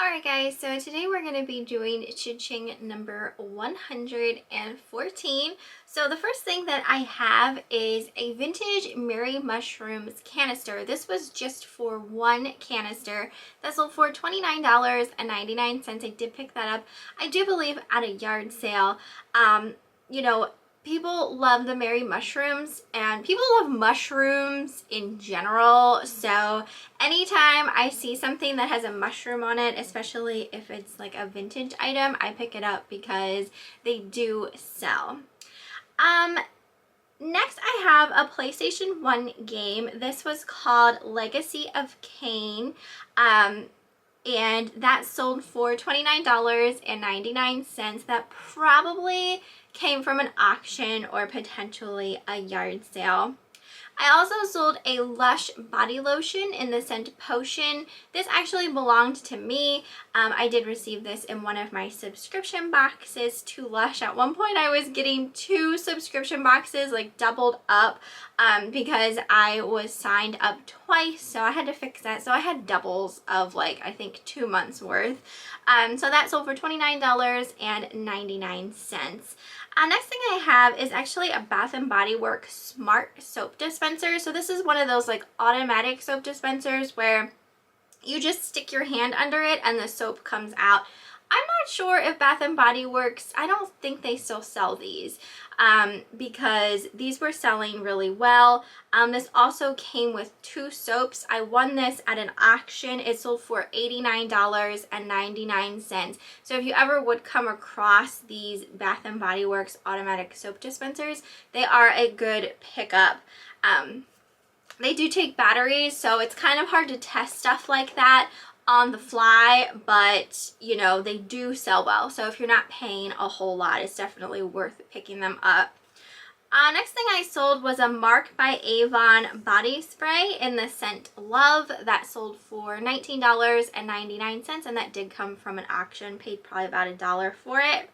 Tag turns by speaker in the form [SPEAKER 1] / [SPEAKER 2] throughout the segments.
[SPEAKER 1] Alright guys, so today we're going to be doing CHING number 114. So the first thing that I have is a vintage Mary Mushrooms canister. This was just for one canister. That sold for $29.99. I did pick that up, I do believe, at a yard sale. You know, people love the Mary Mushrooms, and people love mushrooms in general, so anytime I see something that has a mushroom on it, especially if it's like a vintage item, I pick it up because they do sell. Next I have a PlayStation 1 game. This was called Legacy of Kain. And that sold for $29.99. That probably came from an auction or potentially a yard sale. I also sold a Lush body lotion in the scent Potion. This actually belonged to me. I did receive this in one of my subscription boxes to Lush. At one point I was getting 2 subscription boxes, like doubled up, because I was signed up twice, so I had to fix that. So I had doubles of, like, I think 2 months worth. So that sold for $29.99. Next thing I have is actually a Bath & Body Works Smart Soap Dispenser. So this is one of those like automatic soap dispensers where you just stick your hand under it and the soap comes out. I'm not sure if Bath & Body Works, I don't think they still sell these, because these were selling really well. This also came with 2 soaps. I won this at an auction. It sold for $89.99. So if you ever would come across these Bath & Body Works automatic soap dispensers, they are a good pickup. They do take batteries, so it's kind of hard to test stuff like that on the fly, but you know, they do sell well. So if you're not paying a whole lot, it's definitely worth picking them up. Next thing I sold was a Marc by Avon body spray in the scent Love. That sold for $19.99, and that did come from an auction. Paid probably about $1 for it.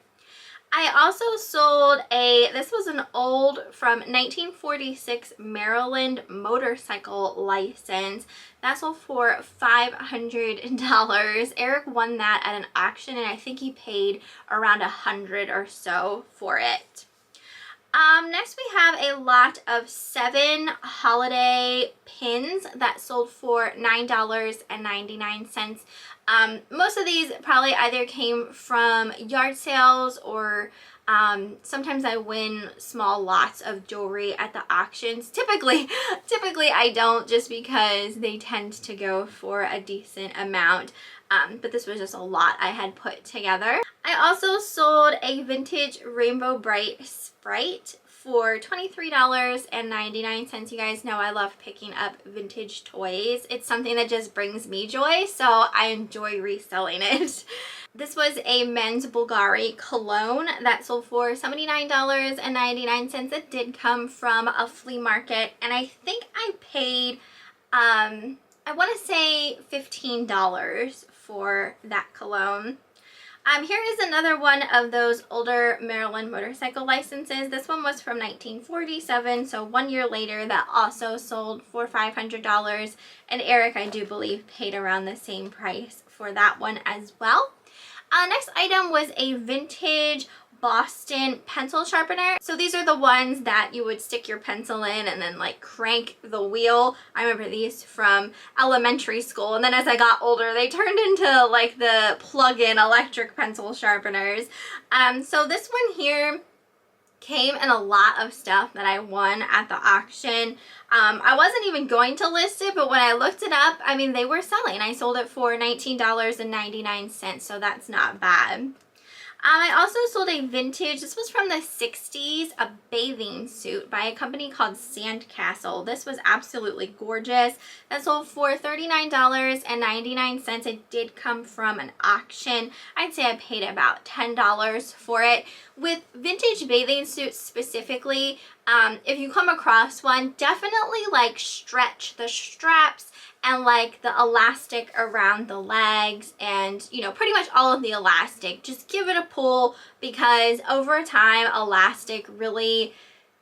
[SPEAKER 1] I also sold this was an old from 1946 Maryland motorcycle license. That sold for $500. Eric won that at an auction, and I think he paid around $100 or so for it. Next we have a lot of 7 holiday pins that sold for $9.99. Most of these probably either came from yard sales or sometimes I win small lots of jewelry at the auctions. Typically I don't, just because they tend to go for a decent amount. But this was just a lot I had put together. I also sold a vintage Rainbow Bright Sprite for $23.99. You guys know I love picking up vintage toys. It's something that just brings me joy, so I enjoy reselling it. This was a men's Bulgari cologne that sold for $79.99. It did come from a flea market, and I think I paid, I want to say $15 for that cologne. Here is another one of those older Maryland motorcycle licenses. This one was from 1947, so 1 year later. That also sold for $500, and Eric, I do believe, paid around the same price for that one as well. Next item was a vintage Boston pencil sharpener. So these are the ones that you would stick your pencil in and then like crank the wheel. I remember these from elementary school, and then as I got older they turned into like the plug-in electric pencil sharpeners. So this one here came in a lot of stuff that I won at the auction. I wasn't even going to list it, but when I looked it up, I mean, they were selling. I sold it for $19.99, so that's not bad. I also sold a vintage, this was from the 60s, a bathing suit by a company called Sandcastle. This was absolutely gorgeous. That sold for $39.99. It did come from an auction. I'd say I paid about $10 for it. With vintage bathing suits specifically, if you come across one, definitely like stretch the straps and like the elastic around the legs, and you know, pretty much all of the elastic. Just give it a pull, because over time elastic really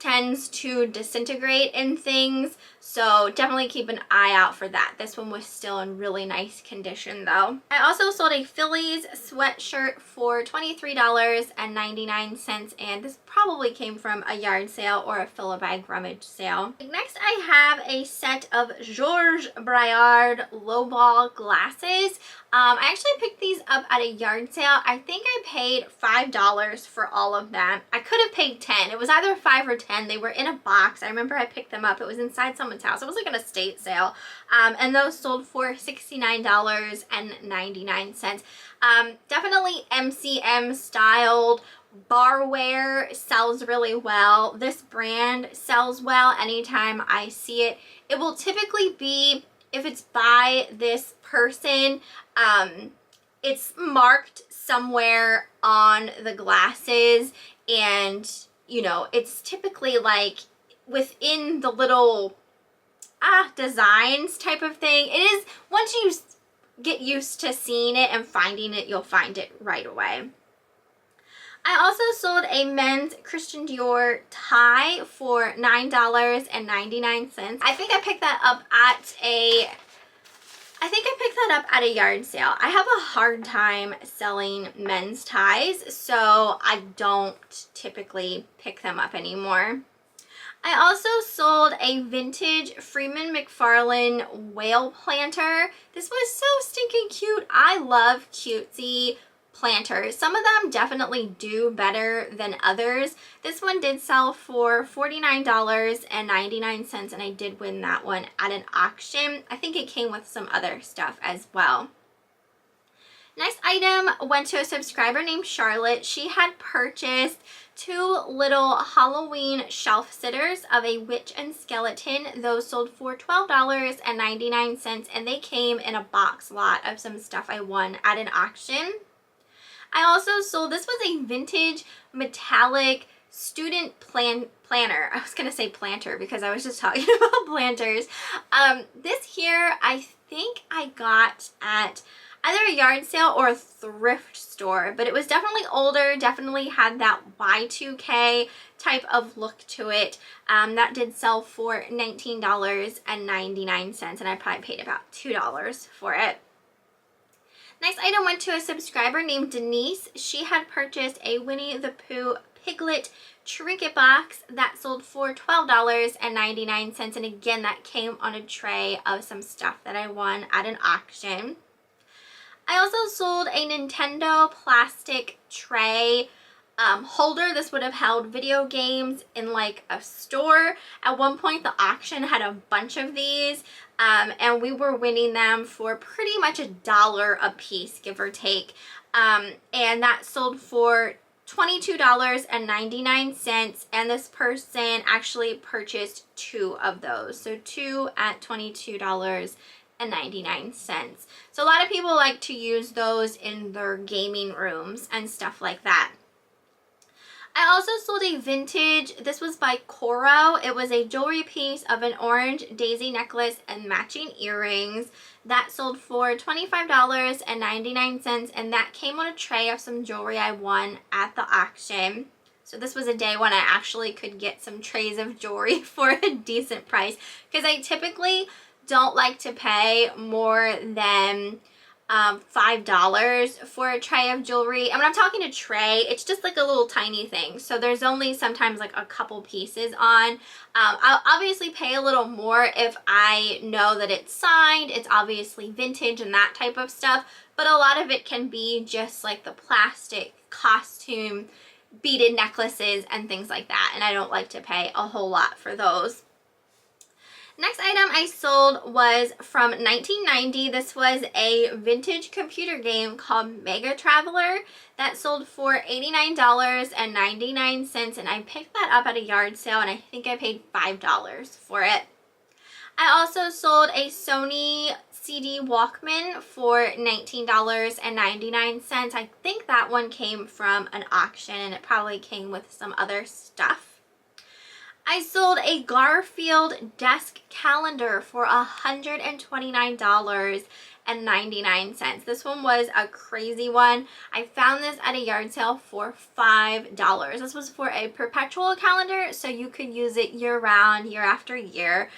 [SPEAKER 1] tends to disintegrate in things, so definitely keep an eye out for that. This one was still in really nice condition though. I also sold a Phillies sweatshirt for $23.99, and this probably came from a yard sale or a fill-a-bag rummage sale. Next, I have a set of Georges Braillard lowball glasses. I actually picked these up at a yard sale. I think I paid $5 for all of them. I could have paid 10. It was either 5 or 10. They were in a box. I remember I picked them up. It was inside someone's house. It was like an estate sale. And those sold for $69.99. Definitely MCM styled. Barware sells really well. This brand sells well anytime I see it. It will typically be, if it's by this person, it's marked somewhere on the glasses, and you know, it's typically like within the little designs type of thing. It is, once you get used to seeing it and finding it, you'll find it right away. I also sold a men's Christian Dior tie for $9.99. I think I picked that up at a yard sale. I have a hard time selling men's ties, so I don't typically pick them up anymore. I also sold a vintage Freeman McFarlane whale planter. This was so stinking cute. I love cutesy planters. Some of them definitely do better than others. This one did sell for $49.99, and I did win that one at an auction. I think it came with some other stuff as well. Next item went to a subscriber named Charlotte. She had purchased 2 little Halloween shelf sitters of a witch and skeleton. Those sold for $12.99, and they came in a box lot of some stuff I won at an auction. I also sold, this was a vintage metallic student planner. I was going to say planter because I was just talking about planters. This here, I think I got at either a yard sale or a thrift store, but it was definitely older, definitely had that Y2K type of look to it. That did sell for $19.99, and I probably paid about $2 for it. Next item went to a subscriber named Denise. She had purchased a Winnie the Pooh Piglet trinket box that sold for $12.99, and again that came on a tray of some stuff that I won at an auction. I also sold a Nintendo plastic tray holder. This would have held video games in like a store. At one point the auction had a bunch of these, and we were winning them for pretty much $1 a piece, give or take, and that sold for $22.99, and this person actually purchased 2 of those, so 2 at $22.99. So a lot of people like to use those in their gaming rooms and stuff like that. I also sold a vintage, this was by Coro. It was a jewelry piece of an orange daisy necklace and matching earrings. That sold for $25.99, and that came on a tray of some jewelry I won at the auction. So this was a day when I actually could get some trays of jewelry for a decent price, because I typically don't like to pay more than $5 for a tray of jewelry. And when I'm talking a tray, it's just like a little tiny thing, so there's only sometimes like a couple pieces on. I'll obviously pay a little more if I know that it's signed, it's obviously vintage and that type of stuff, but a lot of it can be just like the plastic costume beaded necklaces and things like that, and I don't like to pay a whole lot for those. Next item I sold was from 1990. This was a vintage computer game called Mega Traveler that sold for $89.99, and I picked that up at a yard sale, and I think I paid $5 for it. I also sold a Sony CD Walkman for $19.99. I think that one came from an auction, and it probably came with some other stuff. I sold a Garfield desk calendar for $129, This one was a crazy one. I found this at a yard sale for $5. This was for a perpetual calendar, so you could use it year round, year after year.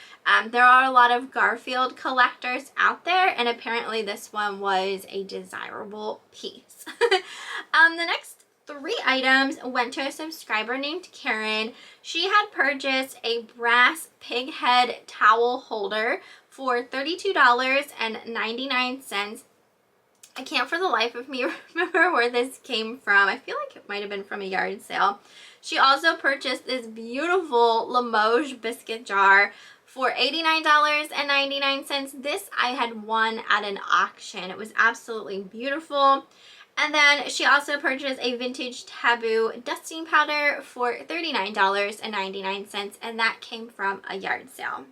[SPEAKER 1] There are a lot of Garfield collectors out there, and apparently this one was a desirable piece. The next 3 items went to a subscriber named Karen. She had purchased a brass pig head towel holder for $32.99. I can't for the life of me remember where this came from. I feel like it might have been from a yard sale. She also purchased this beautiful Limoges biscuit jar for $89.99. This I had won at an auction. It was absolutely beautiful. And then she also purchased a vintage Taboo dusting powder for $39.99, and that came from a yard sale.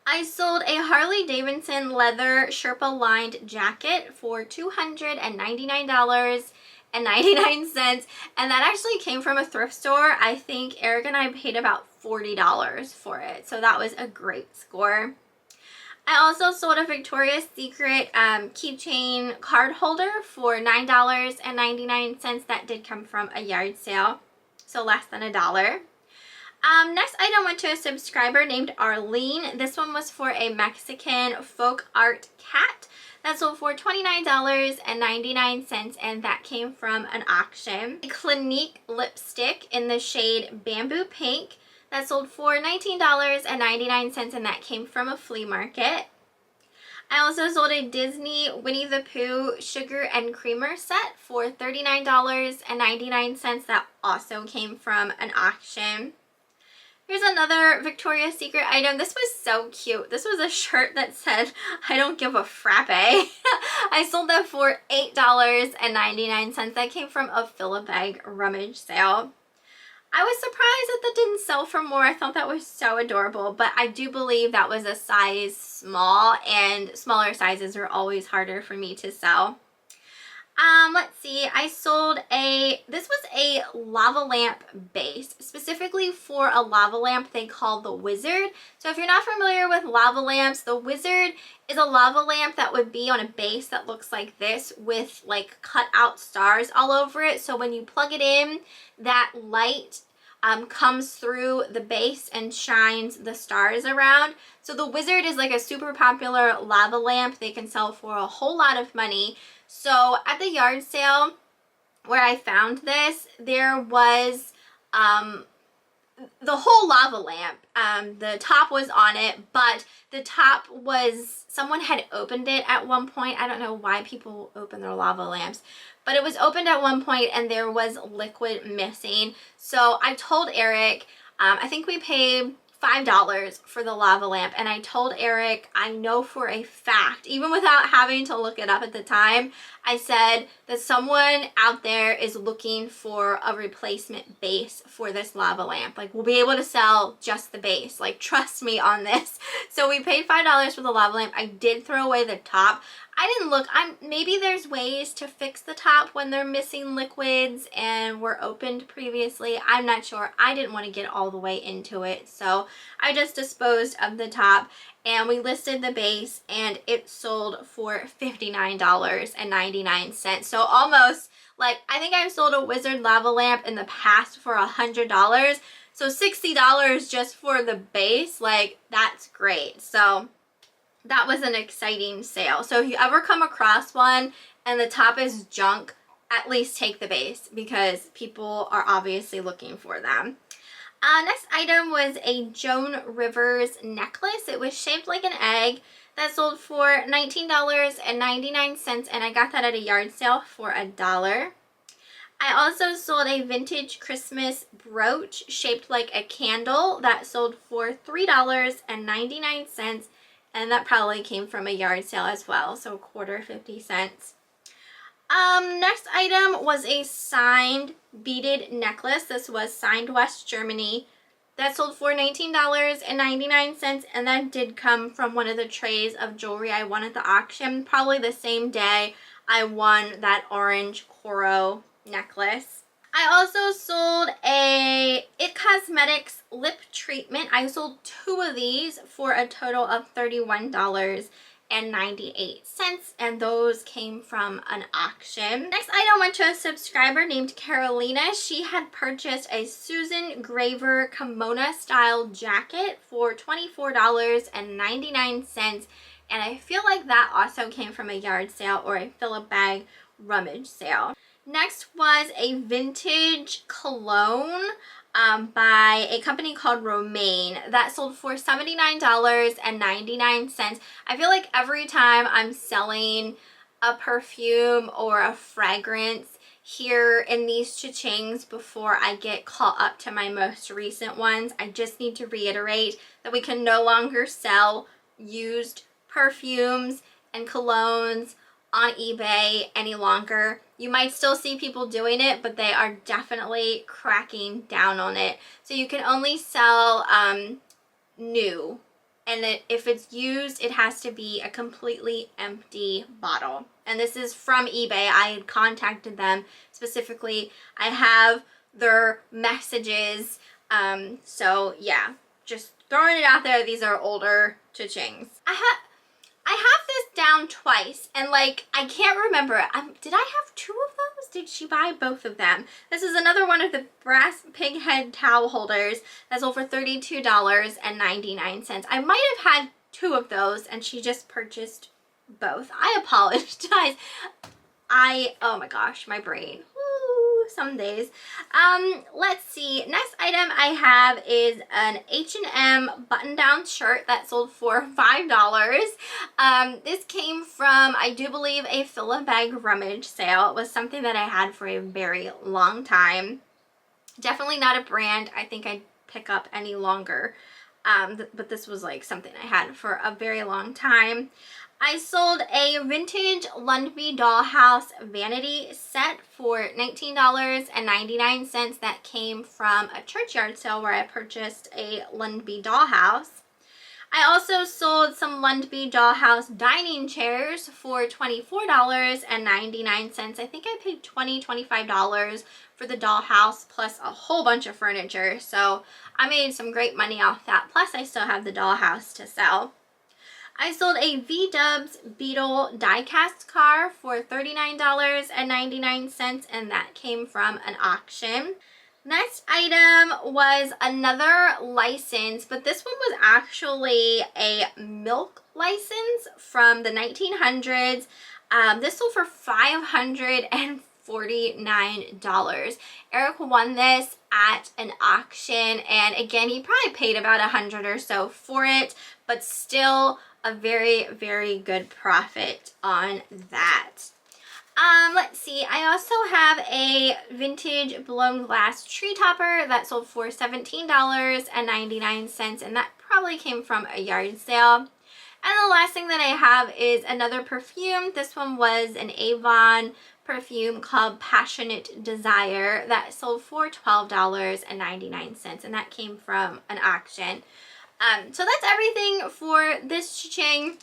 [SPEAKER 1] I sold a Harley Davidson leather Sherpa lined jacket for $299.99, and that actually came from a thrift store. I think Eric and I paid about $40 for it, so that was a great score. I also sold a Victoria's Secret keychain card holder for $9.99. That did come from a yard sale, so less than $1. Next item went to a subscriber named Arlene. This one was for a Mexican folk art cat that sold for $29.99, and that came from an auction. A Clinique lipstick in the shade Bamboo Pink that sold for $19.99, and that came from a flea market. I also sold a Disney Winnie the Pooh sugar and creamer set for $39.99. That also came from an auction. Here's another Victoria's Secret item. This was so cute. This was a shirt that said, "I don't give a frappe." I sold that for $8.99. That came from a Fill-A-Bag rummage sale. I was surprised that that didn't sell for more. I thought that was so adorable, but I do believe that was a size small, and smaller sizes are always harder for me to sell. Let's see, I sold this was a lava lamp base, specifically for a lava lamp they call the Wizard. So if you're not familiar with lava lamps, the Wizard is a lava lamp that would be on a base that looks like this with like cut out stars all over it. So when you plug it in, that light comes through the base and shines the stars around. So the Wizard is like a super popular lava lamp. They can sell for a whole lot of money. So at the yard sale where I found this, there was the whole lava lamp. The top was on it, but the top was, someone had opened it at one point. I don't know why people open their lava lamps, but it was opened at one point and there was liquid missing. So I told Eric, I think we paid $5 for the lava lamp, and I told Eric, I know for a fact, even without having to look it up at the time, I said that someone out there is looking for a replacement base for this lava lamp. Like, we'll be able to sell just the base. Like, trust me on this. So we paid $5 for the lava lamp. I did throw away the top. I didn't look. Maybe there's ways to fix the top when they're missing liquids and were opened previously. I'm not sure. I didn't want to get all the way into it, so I just disposed of the top, and we listed the base, and it sold for $59.99. So almost, like, I think I've sold a Wizard lava lamp in the past for $100. So $60 just for the base, like, that's great. So that was an exciting sale. So if you ever come across one and the top is junk, at least take the base, because people are obviously looking for them. Next item was a Joan Rivers necklace. It was shaped like an egg that sold for $19.99, and I got that at a yard sale for $1. I also sold a vintage Christmas brooch shaped like a candle that sold for $3.99, and that probably came from a yard sale as well, so quarter 50 cents. Next item was a signed beaded necklace. This was signed West Germany. That sold for $19.99, and that did come from one of the trays of jewelry I won at the auction, probably the same day I won that orange coral necklace. I also sold a It Cosmetics lip treatment. I sold 2 of these for a total of $31. and those came from an auction. Next item went to a subscriber named Carolina. She had purchased a Susan Graver kimono style jacket for $24.99, and I feel like that also came from a yard sale or a fill-up bag rummage sale. Next was a vintage cologne by a company called Romaine that sold for $79.99. I feel like every time I'm selling a perfume or a fragrance here in these cha-chings before I get caught up to my most recent ones, I just need to reiterate that we can no longer sell used perfumes and colognes on eBay any longer. You might still see people doing it, but they are definitely cracking down on it. So you can only sell new, and if it's used, it has to be a completely empty bottle. And this is from eBay. I had contacted them specifically. I have their messages. So yeah, just throwing it out there. These are older cha-chings. I have this down twice, and like, I can't remember. Did I have two of those? Did she buy both of them? This is another one of the brass pig head towel holders that sold for $32.99. I might have had two of those, and she just purchased both. I apologize. Oh my gosh, my brain. Woo, some days. Let's see. Next item I have is an H&M button-down shirt that sold for $5. This came from, I do believe, a fill-a bag rummage sale. It was something that I had for a very long time. Definitely not a brand I think I'd pick up any longer. But this was like something I had for a very long time. I sold a vintage Lundby Dollhouse vanity set for $19.99. That came from a churchyard sale where I purchased a Lundby Dollhouse. I also sold some Lundby Dollhouse dining chairs for $24.99. I think I paid $25 for the dollhouse plus a whole bunch of furniture. So I made some great money off that. Plus I still have the dollhouse to sell. I sold a V-Dubs Beetle die-cast car for $39.99, and that came from an auction. Next item was another license, but this one was actually a milk license from the 1900s. This sold for $549. Eric won this at an auction, and again, he probably paid about $100 or so for it, but still a very, very good profit on that. Let's see. I also have a vintage blown glass tree topper that sold for $17.99, and that probably came from a yard sale. And the last thing that I have is another perfume. This one was an Avon perfume called Passionate Desire that sold for $12.99, and that came from an auction. So that's everything for this cha-ching.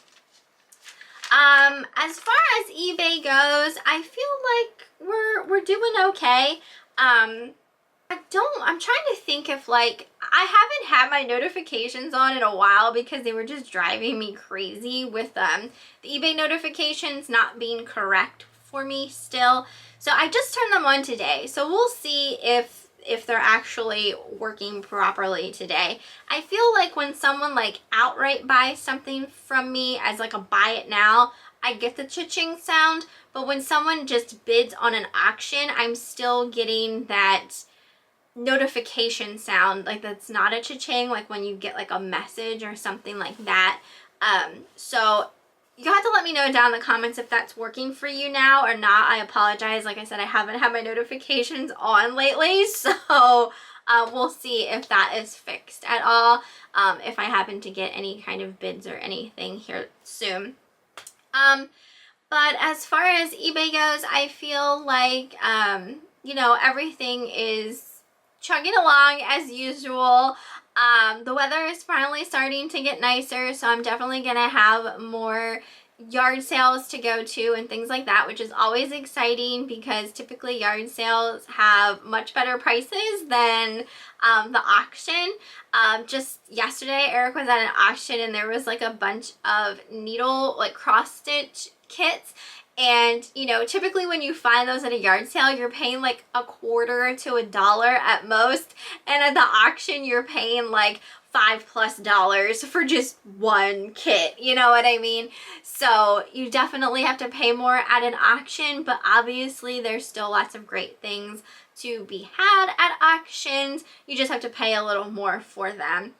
[SPEAKER 1] As far as eBay goes, I feel like we're doing okay. I'm trying to think if, like, I haven't had my notifications on in a while because they were just driving me crazy with the eBay notifications not being correct for me still. So I just turned them on today. So we'll see if they're actually working properly today. I feel like when someone like outright buys something from me as like a buy it now, I get the cha-ching sound, but when someone just bids on an auction, I'm still getting that notification sound, like that's not a cha-ching, like when you get like a message or something like that. So you have to let me know down in the comments if that's working for you now or not. I apologize. Like I said, I haven't had my notifications on lately, so we'll see if that is fixed at all, if I happen to get any kind of bids or anything here soon. But as far as eBay goes, I feel like, you know, everything is chugging along as usual. The weather is finally starting to get nicer, so I'm definitely gonna have more yard sales to go to and things like that, which is always exciting because typically yard sales have much better prices than the auction. Just yesterday, Eric was at an auction and there was like a bunch of needle, like cross stitch kits. And, you know, typically when you find those at a yard sale, you're paying like $0.25 to $1 at most. And at the auction, you're paying like $5+ for just one kit, you know what I mean? So you definitely have to pay more at an auction, but obviously there's still lots of great things to be had at auctions. You just have to pay a little more for them.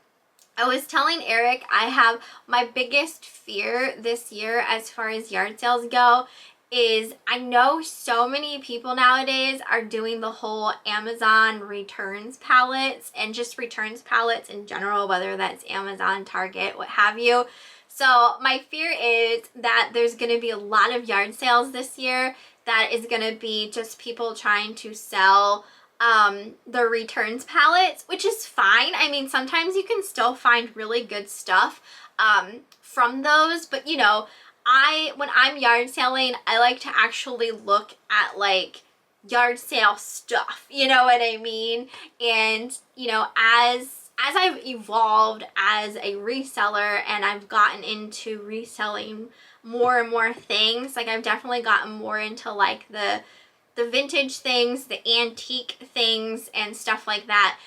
[SPEAKER 1] I was telling Eric I have my biggest fear this year as far as yard sales go is I know so many people nowadays are doing the whole Amazon returns pallets and just returns pallets in general, whether that's Amazon, Target, what have you. So my fear is that there's going to be a lot of yard sales this year that is going to be just people trying to sell the returns pallets, which is fine. I mean, sometimes you can still find really good stuff from those, but you know, when I'm yard selling, I like to actually look at like yard sale stuff, you know what I mean? And you know, as I've evolved as a reseller and I've gotten into reselling more and more things, like I've definitely gotten more into like the vintage things, the antique things and stuff like that.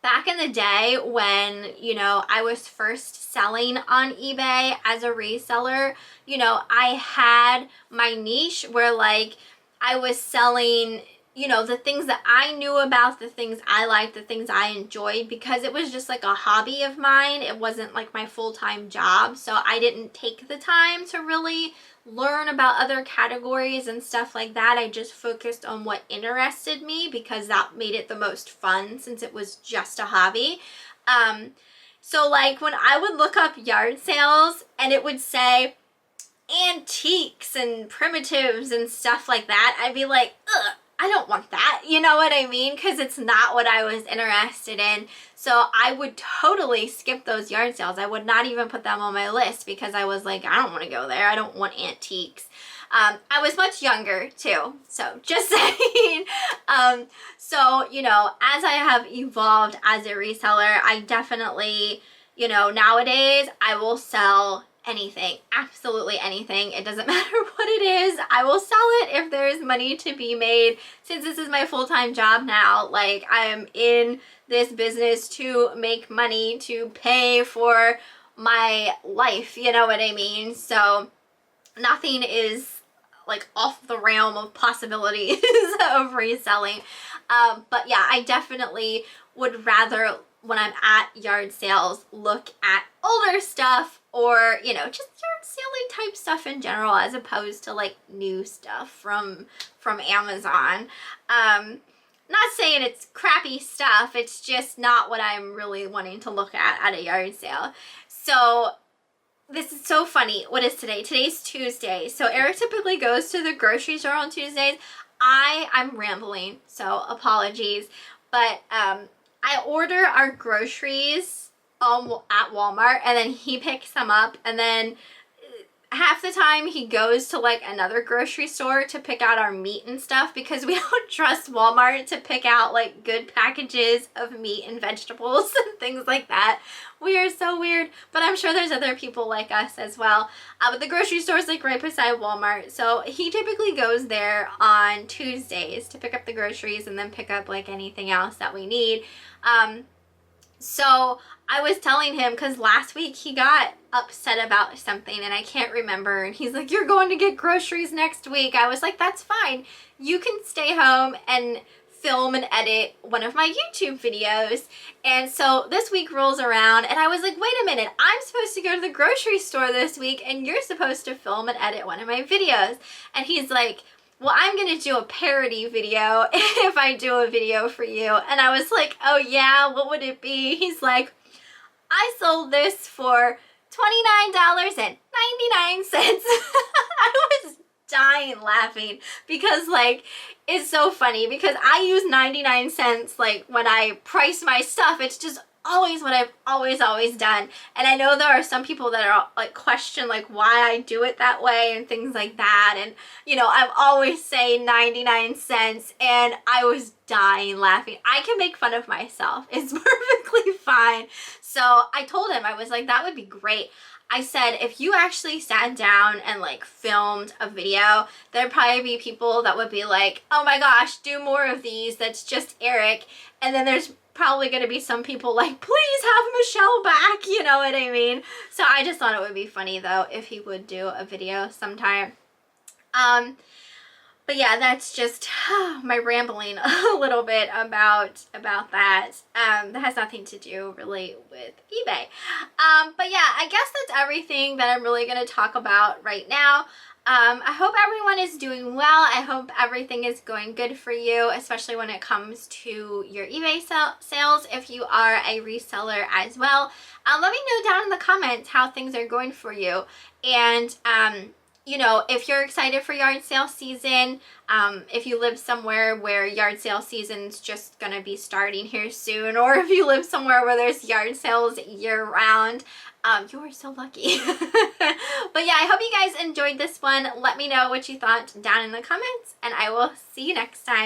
[SPEAKER 1] Back in the day when, you know, I was first selling on eBay as a reseller, you know, I had my niche where like I was selling, you know, the things that I knew about, the things I liked, the things I enjoyed, because it was just like a hobby of mine. It wasn't like my full-time job, so I didn't take the time to really learn about other categories and stuff like that. I just focused on what interested me because that made it the most fun since it was just a hobby. So like when I would look up yard sales and it would say antiques and primitives and stuff like that, I'd be like, ugh, I don't want that, you know what I mean? Because it's not what I was interested in. So I would totally skip those yard sales. I would not even put them on my list because I was like, I don't want to go there. I don't want antiques. I was much younger too, so just saying. So, you know, as I have evolved as a reseller, I definitely, you know, nowadays I will sell anything, absolutely anything. It doesn't matter what it is. I will sell it if there's money to be made. Since this is my full-time job now, like I'm in this business to make money, to pay for my life, you know what I mean? So nothing is like off the realm of possibilities of reselling. But yeah, I definitely would rather, when I'm at yard sales, look at older stuff or, you know, just yard selling type stuff in general as opposed to like new stuff from Amazon. Not saying it's crappy stuff, it's just not what I'm really wanting to look at a yard sale. So this is so funny. What is today? Today's Tuesday. So Eric typically goes to the grocery store on Tuesdays. I'm rambling, so apologies. But I order our groceries at Walmart and then he picks them up, and then half the time he goes to like another grocery store to pick out our meat and stuff because we don't trust Walmart to pick out like good packages of meat and vegetables and things like that. We are so weird, but I'm sure there's other people like us as well. But the grocery store is like right beside Walmart, so he typically goes there on Tuesdays to pick up the groceries and then pick up like anything else that we need. So I was telling him, because last week he got upset about something and I can't remember, and he's like, you're going to get groceries next week. I was like, that's fine. You can stay home and film and edit one of my YouTube videos. And so this week rolls around and I was like, wait a minute, I'm supposed to go to the grocery store this week and you're supposed to film and edit one of my videos. And he's like, well, I'm going to do a parody video if I do a video for you. And I was like, oh yeah, what would it be? He's like, I sold this for $29.99. I was dying laughing because like, it's so funny because I use 99 cents like when I price my stuff. It's just always what I've always done. And I know there are some people that are like question like why I do it that way and things like that. And you know, I'm always saying 99 cents, and I was dying laughing. I can make fun of myself. It's perfectly fine. So I told him, I was like, that would be great. I said, if you actually sat down and like filmed a video, there'd probably be people that would be like, oh my gosh, do more of these. That's just Eric. And then there's probably going to be some people like, please have Michelle back. You know what I mean? So I just thought it would be funny though if he would do a video sometime. But yeah, that's just my rambling a little bit about that. That has nothing to do really with eBay. But yeah, I guess that's everything that I'm really going to talk about right now. I hope everyone is doing well. I hope everything is going good for you, especially when it comes to your eBay sales if you are a reseller as well. Let me know down in the comments how things are going for you. And you know, if you're excited for yard sale season, if you live somewhere where yard sale season's just gonna be starting here soon, or if you live somewhere where there's yard sales year round, you are so lucky. But yeah, I hope you guys enjoyed this one. Let me know what you thought down in the comments, and I will see you next time.